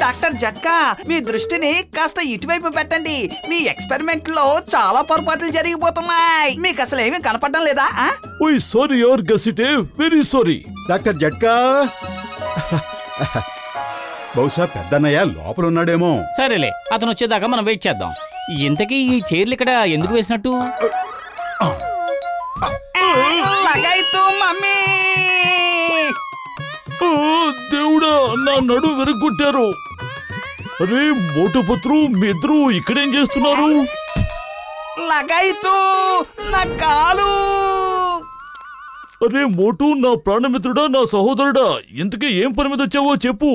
Doctor జట్కా, మీ దృష్టిని కాస్త ఇటువైపు పెట్టండి. మీ ఎక్స్పెరిమెంట్ లో చాలా పొరపాట్లు జరిగిపోతున్నాయి. మీకు అసలు ఏమీ కనపడడం లేదా? సారీ యార్ గసిటే, వెరీ సారీ. డాక్టర్ జట్కా, బహుశా పెద్దన్నయ్య లోపల ఉన్నాడేమో. సరేలే, అతను వచ్చేదాకా మనం వెయిట్ చేద్దాం. ఇంతకీ ఈ చైర్లు ఇక్కడ ఎందుకు వేసినట్టు? మమ్మీ, దేవుడా, నా నడు విరగొట్టారు. అరే మోటుపత్రు, మీ ఇద్దరు ఇక్కడేం చేస్తున్నారు? లగాయితూ నా కాలు. అరే మోటు, నా ప్రాణమిత్రుడా, నా సహోదరుడా, ఇంతకీ ఏం పని మీద వచ్చావో చెప్పు.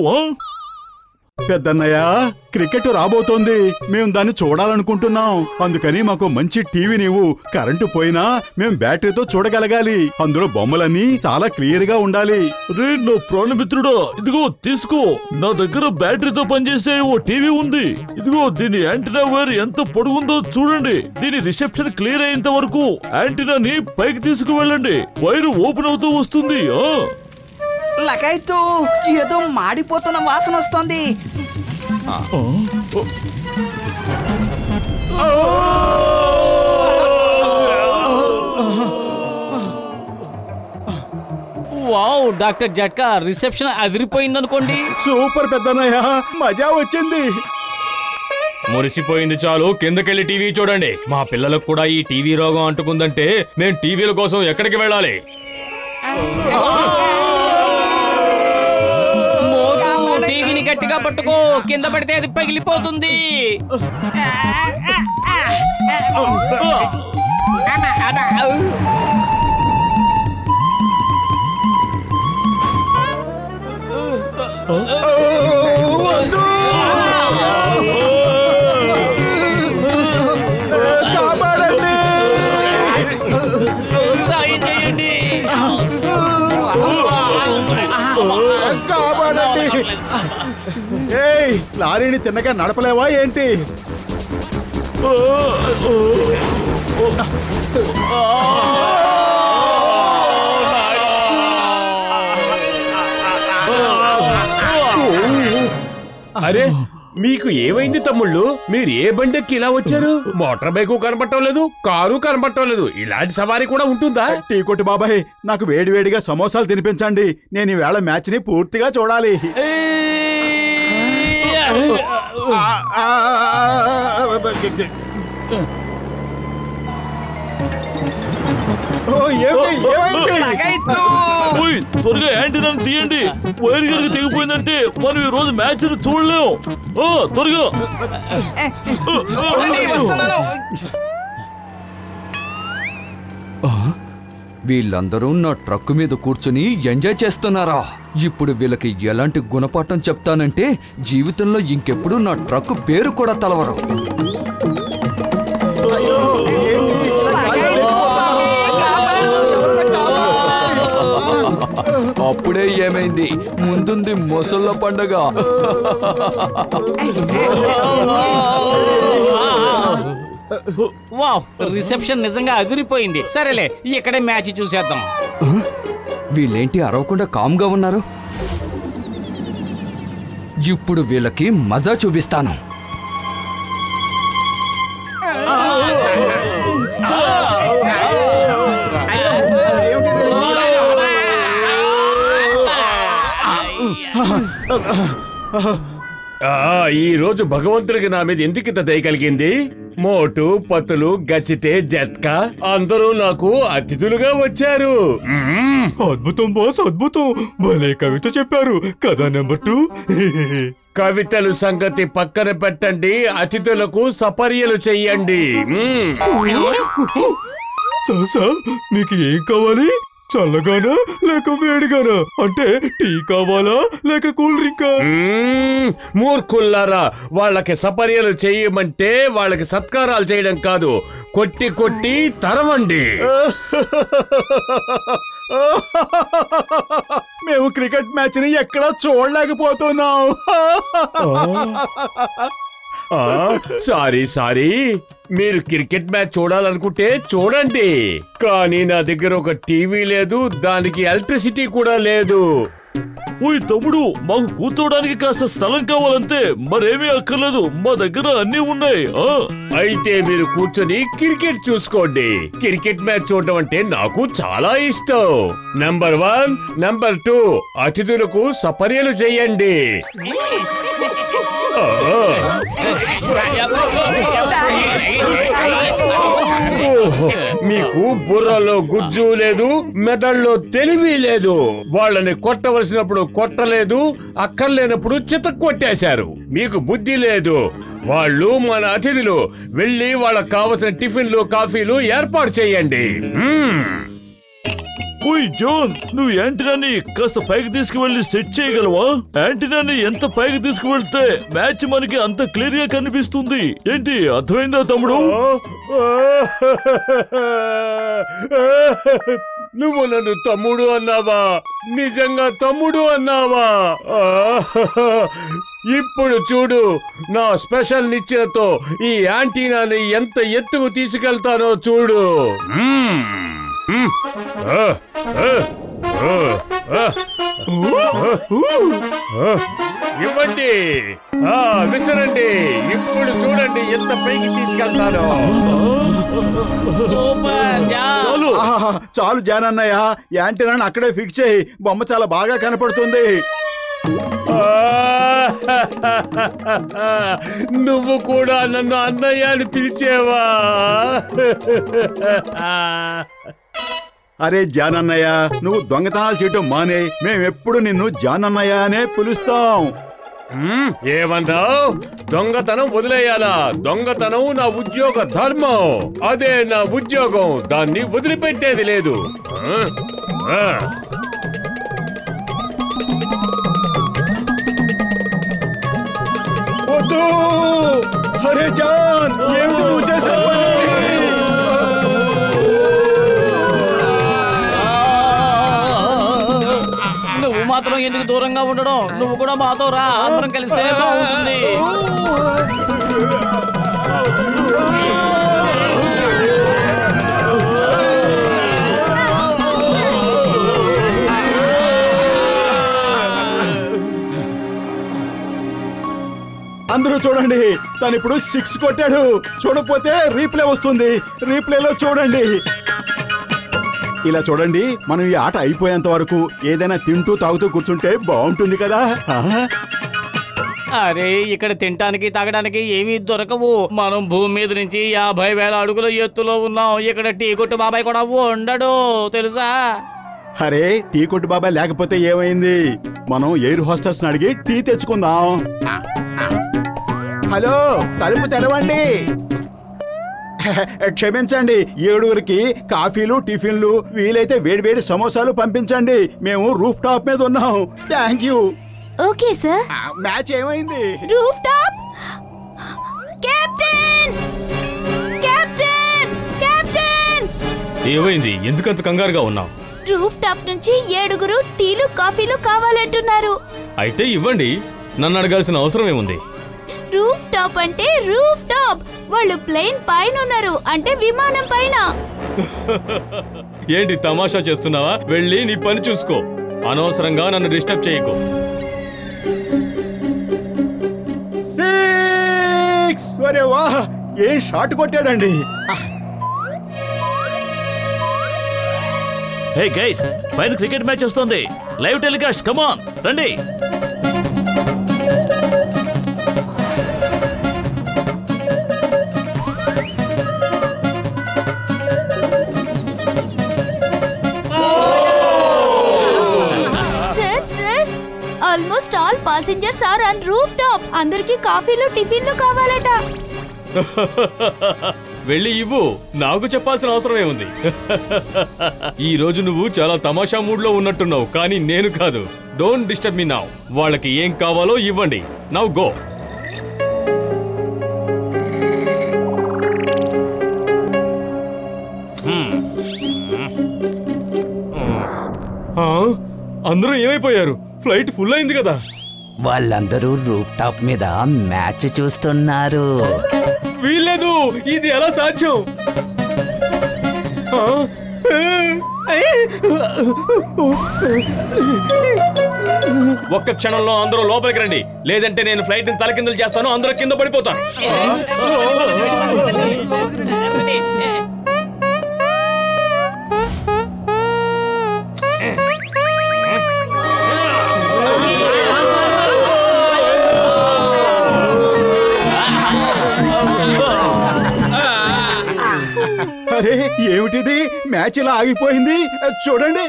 పెద్దన్నయ్య, క్రికెట్ రాబోతోంది. మేము దాన్ని చూడాలనుకుంటున్నాం. అందుకని మాకు మంచి టీవీ నీవు. కరెంటు పోయినా మేము బ్యాటరీతో చూడగలగాలి. అందులో బొమ్మలన్నీ చాలా క్లియర్ గా ఉండాలి. రే నా ప్రాణమిత్రుడా, ఇదిగో తీసుకో. నా దగ్గర బ్యాటరీతో పనిచేసే ఓ టీవీ ఉంది. ఇదిగో దీని యాంటీనా వైర్ ఎంత పొడుగుందో చూడండి. దీని రిసెప్షన్ క్లియర్ అయ్యేంత వరకు యాంటీనాని పైకి తీసుకువెళ్ళండి. వైరు ఓపెన్ అవుతూ వస్తుంది. లగాయితూ, ఏదో మాడిపోతున్న వాసన వస్తోంది. వావ్, డాక్టర్ జట్కా, రిసెప్షన్ అదిరిపోయిందనుకోండి. సూపర్ పెద్దన్నయ్య, మజా వచ్చింది. మురిసిపోయింది చాలు, కిందకెళ్ళి టీవీ చూడండి. మా పిల్లలకు కూడా ఈ టీవీ రోగం అంటుకుందంటే మేం టీవీల కోసం ఎక్కడికి వెళ్ళాలి? టీవీని గట్టిగా పట్టుకో, కింద పడితే అది పగిలిపోతుంది. సాయం చేయండి. ఏయ్, లారీని తిన్నగా నడపలేవా ఏంటి? అరే, మీకు ఏమైంది తమ్ముళ్ళు? మీరు ఏ బండికి ఇలా వచ్చారు? మోటార్ బైకు కనపడటం లేదు, కారు కనపడటం లేదు. ఇలాంటి సవారీ కూడా ఉంటుందా? టీ కొట్టు బాబాయ్, నాకు వేడివేడిగా సమోసాలు తినిపించండి. నేను ఈవేళ మ్యాచ్ ని పూర్తిగా చూడాలి. త్వరగా యాంటీనా తీయండి. వైర్ కనుక తెగిపోయిందంటే మనం ఈ రోజు మ్యాచ్ చూడలేము. త్వరగా. వీళ్ళందరూ నా ట్రక్ మీద కూర్చుని ఎంజాయ్ చేస్తున్నారా? ఇప్పుడు వీళ్ళకి ఎలాంటి గుణపాఠం చెప్తానంటే జీవితంలో ఇంకెప్పుడు నా ట్రక్ పేరు కూడా తలవరు. అప్పుడే ఏమైంది? ముందుంది మొసళ్ళ పండగ. వావ్, రిసెప్షన్ నిజంగా అదిరిపోయింది. సరేలే, ఇక్కడే మ్యాచ్ చూసేద్దాం. వీళ్ళేంటి అరవకుండా కామ్గా ఉన్నారు? ఇప్పుడు వీళ్ళకి మజా చూపిస్తాను. ఈ రోజు భగవంతుడికి నా మీద ఎందుకింత దయ కలిగింది? మోటు, పతులు, గసిటే, జట్కా అందరూ నాకు అతిథులుగా వచ్చారు. అద్భుతం బాస్, అద్భుతం. భలే కవిత చెప్పారు కదా. నెంబర్ 2. కవితలు సంగతి పక్కన పెట్టండి, అతిథులకు సపర్యలు చెయ్యండి. మీకు ఏం కావాలి? చల్లగానా లేక వేడిగానా? అంటే టీ కావాలా లేక కూల్ డ్రింకా? మూర్ఖుల్లారా, వాళ్ళకి సపర్యలు చేయమంటే వాళ్ళకి సత్కారాలు చేయడం కాదు, కొట్టి కొట్టి తరవండి. మేము క్రికెట్ మ్యాచ్ ని ఎక్కడా చూడలేకపోతున్నాం. సారీ, మీరు క్రికెట్ మ్యాచ్ చూడాలనుకుంటే చూడండి, కానీ నా దగ్గర ఒక టీవీ లేదు, దానికి ఎలక్ట్రిసిటీ కూడా లేదు. ఓయ్ తమ్ముడు, మాకు కూర్చోవడానికి కాస్త స్థలం కావాలంతే, మరేమీ అక్కర్లేదు, మా దగ్గర అన్నీ ఉన్నాయి. అయితే మీరు కూర్చొని క్రికెట్ చూసుకోండి. క్రికెట్ మ్యాచ్ చూడటం అంటే నాకు చాలా ఇష్టం. నంబర్ 1, నంబర్ 2 అతిథులకు సపర్యలు చేయండి. మీకు బుర్రలో గుజ్జు లేదు, మెదడులో తెలివి లేదు. వాళ్ళని కొట్టవలసినప్పుడు కొట్టలేదు, అక్కర్లేనప్పుడు చితక్ కొట్టేశారు. మీకు బుద్ధి లేదు. వాళ్ళు మన అతిథులు. వెళ్ళి వాళ్ళకి కావలసిన టిఫిన్లు కాఫీలు ఏర్పాటు చేయండి. ఓయ్ జాన్, నువ్వు యాంటీనాని కాస్త పైకి తీసుకువెళ్ళి సెట్ చేయగలవా? యాంటీనాని ఎంత పైకి తీసుకువెళ్తే మ్యాచ్ మనకి అంత క్లియర్ గా కనిపిస్తుంది. ఏంటి, అర్థమైందా తమ్ముడు? నువ్వు నన్ను తమ్ముడు అన్నావా? నిజంగా తమ్ముడు అన్నావా? ఇప్పుడు చూడు, నా స్పెషల్ నిచ్చెనతో ఈ యాంటీనాని ఎంత ఎత్తుకు తీసుకెళ్తానో చూడు. ఇవ్వండి, విసరండి. ఇప్పుడు చూడండి ఎంత పైకి తీసుకెళ్తానో. చాలు జాన్ అన్నయ్య, యాంటీనాని అక్కడే ఫిక్స్ చేయి. బొమ్మ చాలా బాగా కనపడుతుంది. నువ్వు కూడా నన్ను అన్నయ్య అని పిలిచేవా? అరే జాన్ అన్నయ్య, నువ్వు దొంగతనాలు చేయటం మానే. మేమెప్పుడు నిన్ను జాన్ అన్నయ్య అనే పిలుస్తాం. ఏమన్నావు? దొంగతనం వదిలేయాలా? దొంగతనం నా ఉద్యోగ ధర్మం. అదే నా ఉద్యోగం. దాన్ని వదిలిపెట్టేది లేదు. వద్దు! అరే జాన్, ఏమిటి నువ్వు చేసే పని? నువ్వు మాత్రం ఎందుకు దూరంగా ఉండడం? నువ్వు కూడా మాతో రా, అందరం కలిస్తేనే బాగుంటుంది. అందరూ చూడండి, తను ఇప్పుడు 6 కొట్టాడు. చూడకపోతే రీప్లే వస్తుంది. రీప్లేలో చూడండి. ఇలా చూడండి, మనం ఈ ఆట అయిపోయేంత వరకు ఏదైనా తింటూ తాగుతూ కూర్చుంటే బాగుంటుంది కదా. అరే, ఇక్కడ తినటానికి తాగడానికి ఏమీ దొరకవు. మనం భూమి మీద నుంచి 50,000 అడుగుల ఎత్తులో ఉన్నాం. ఇక్కడ టీ కొట్టు బాబాయ్ కూడా ఉండడు, తెలుసా? అరే, టీ కొట్టు బాబాయ్ లేకపోతే ఏమైంది? మనం ఎయిర్ హోస్టెస్ అడిగి టీ తెచ్చుకుందాం. హలో, తలుపు తెరవండి. క్షమించండి, 7గురికి కాఫీలు టిఫిన్లు, వీలైతే వేడివేడి సమోసాలు పంపించండి. మేము రూఫ్ టాప్ మీద ఉన్నాం. Thank you. Okay sir. Match ఏమైంది? Roof top. Captain! Captain! Captain! ఏమైంది? ఎందుకంత కంగారుగా ఉన్నావు? రూఫ్ టాప్ నుంచి 7గురు టీలు కాఫీలు కావాలంటున్నారు. అయితే ఇవ్వండి, నన్ను అడగాల్సిన అవసరం ఏముంది? రూఫ్ టాప్ అంటే రూఫ్ టాప్. వాళ్ళు ప్లేన్ పైన ఉన్నారు, అంటే విమానం పైన. ఏంటి తమాషా చేస్తున్నావా? వెళ్ళి నీ పని చూసుకో. అనవసరంగా నన్ను డిస్టర్బ్ చేయకు. 6! అరే వాహ్, ఏం షాట్ కొట్టాడండి. హే గైస్, పైన క్రికెట్ మ్యాచ్ వస్తుంది. లైవ్ టెలికాస్ట్, కమ్ ఆన్, రండి. Almost all passengers are on roof top. అందరికి కాఫీలు టిఫిన్లు కావాలట. వెళ్ళి ఇవ్వు, నాకు చెప్పాల్సిన అవసరం ఏముంది? ఈ రోజు నువ్వు చాలా తమాషా మూడ్ లో ఉన్నట్టున్నావు, కానీ నేను కాదు. Don't disturb me now. వాళ్ళకి ఏం కావాలో ఇవ్వండి. Now go. అందరూ ఏమైపోయారు? ఫ్లైట్ ఫుల్ అయింది కదా. వాళ్ళందరూ రూఫ్ టాప్ మీద మ్యాచ్ చూస్తున్నారు. వీల్లేదు, ఇది ఎలా సాధ్యం? ఒక్క క్షణంలో అందరూ లోపలికి రండి, లేదంటే నేను ఫ్లైట్ ని తలకిందులు చేస్తాను, అందరూ కింద పడిపోతాను. అరే ఏమిటిది, మ్యాచ్ ఇలా ఆగిపోయింది చూడండి.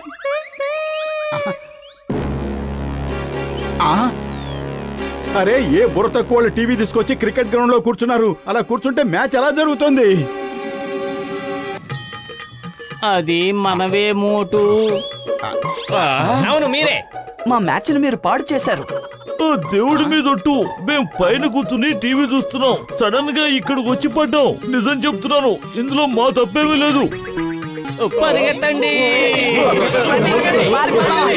అరే ఏ బుర్ర తక్కువ వాళ్ళు టీవీ తీసుకొచ్చి క్రికెట్ గ్రౌండ్ లో కూర్చున్నారు. అలా కూర్చుంటే మ్యాచ్ ఎలా జరుగుతుంది? అది మనవే మోటు. అవును మీరే. మా మ్యాచ్ ని మీరు పాడు చేశారు. ఆ దేవుడి మీద ఒట్టు, మేం పైన కూర్చుని టీవీ చూస్తున్నాం, సడన్ గా ఇక్కడికి వచ్చి పడ్డాం. నిజం చెప్తున్నాను, ఇందులో మా తప్పేమీ లేదు. పరిగెత్తండి. పారిపోదాం.